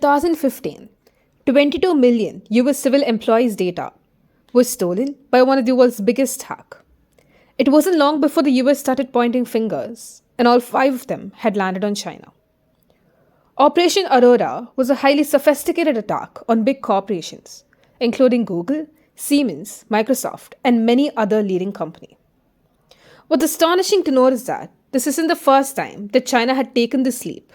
2015, 22 million US civil employees' data was stolen by one of the world's biggest hack. It wasn't long before the US started pointing fingers, and all five of them had landed on China. Operation Aurora was a highly sophisticated attack on big corporations, including Google, Siemens, Microsoft, and many other leading companies. What's astonishing to note is that this isn't the first time that China had taken this leap,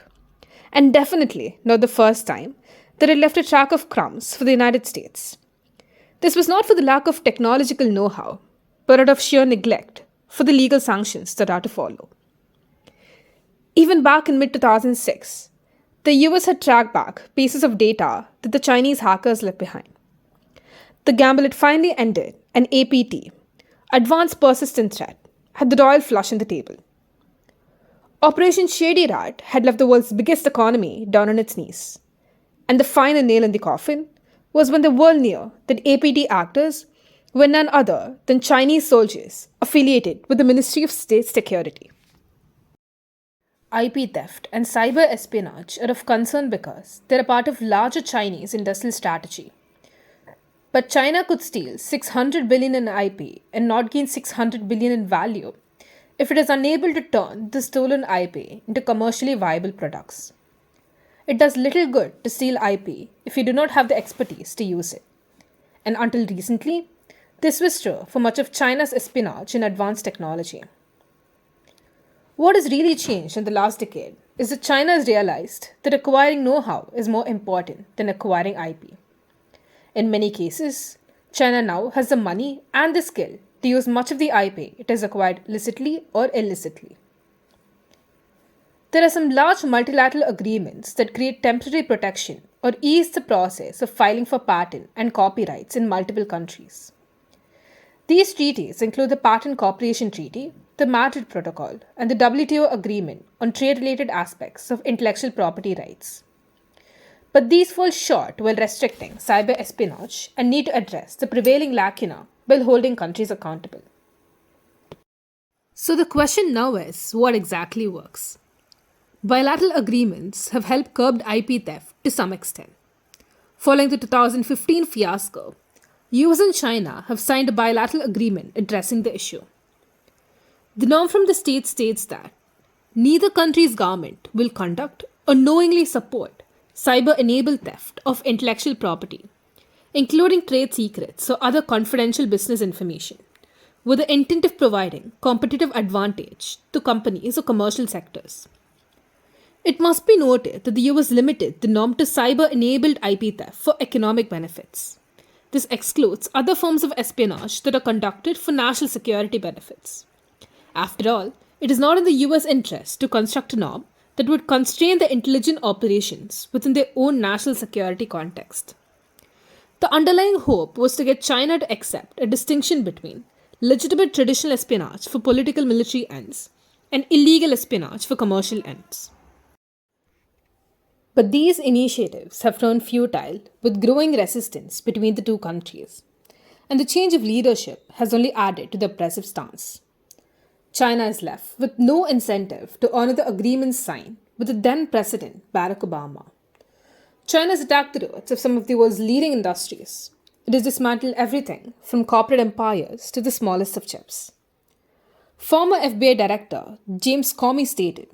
and definitely not the first time that it left a track of crumbs for the United States. This was not for the lack of technological know how, but out of sheer neglect for the legal sanctions that are to follow. Even back in mid 2006, the US had tracked back pieces of data that the Chinese hackers left behind. The gamble had finally ended, and APT, Advanced Persistent Threat, had the royal flush on the table. Operation Shady Rat had left the world's biggest economy down on its knees. And the final nail in the coffin was when the world knew that APT actors were none other than Chinese soldiers affiliated with the Ministry of State Security. IP theft and cyber espionage are of concern because they're a part of larger Chinese industrial strategy. But China could steal 600 billion in IP and not gain 600 billion in value if it is unable to turn the stolen IP into commercially viable products. It does little good to steal IP if you do not have the expertise to use it. And until recently, this was true for much of China's espionage in advanced technology. What has really changed in the last decade is that China has realized that acquiring know-how is more important than acquiring IP. In many cases, China now has the money and the skill to use much of the IP it has acquired licitly or illicitly. There are some large multilateral agreements that create temporary protection or ease the process of filing for patent and copyrights in multiple countries. These treaties include the Patent Cooperation Treaty, the Madrid Protocol, and the WTO Agreement on trade-related aspects of intellectual property rights. But these fall short while restricting cyber espionage and need to address the prevailing lacuna while holding countries accountable. So the question now is, what exactly works? Bilateral agreements have helped curb IP theft to some extent. Following the 2015 fiasco, US and China have signed a bilateral agreement addressing the issue. The norm from the state states that neither country's government will conduct or knowingly support cyber-enabled theft of intellectual property, including trade secrets or other confidential business information, with the intent of providing competitive advantage to companies or commercial sectors. It must be noted that the US limited the norm to cyber-enabled IP theft for economic benefits. This excludes other forms of espionage that are conducted for national security benefits. After all, it is not in the US interest to construct a norm that would constrain the intelligent operations within their own national security context. The underlying hope was to get China to accept a distinction between legitimate traditional espionage for political military ends and illegal espionage for commercial ends. But these initiatives have turned futile with growing resistance between the two countries, and the change of leadership has only added to the oppressive stance. China is left with no incentive to honor the agreements signed with the then President Barack Obama. China has attacked the roots of some of the world's leading industries. It has dismantled everything from corporate empires to the smallest of chips. Former FBI Director James Comey stated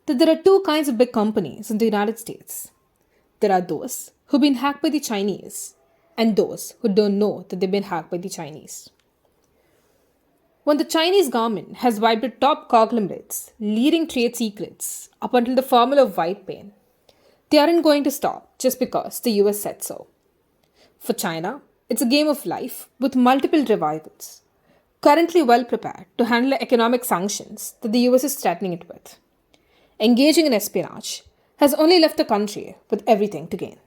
that there are two kinds of big companies in the United States. There are those who've been hacked by the Chinese and those who don't know that they've been hacked by the Chinese. When the Chinese government has wiped out top conglomerates, leading trade secrets up until the formula of white pain, they aren't going to stop just because the US said so. For China, it's a game of life with multiple rivals, currently well prepared to handle the economic sanctions that the US is threatening it with. Engaging in espionage has only left the country with everything to gain.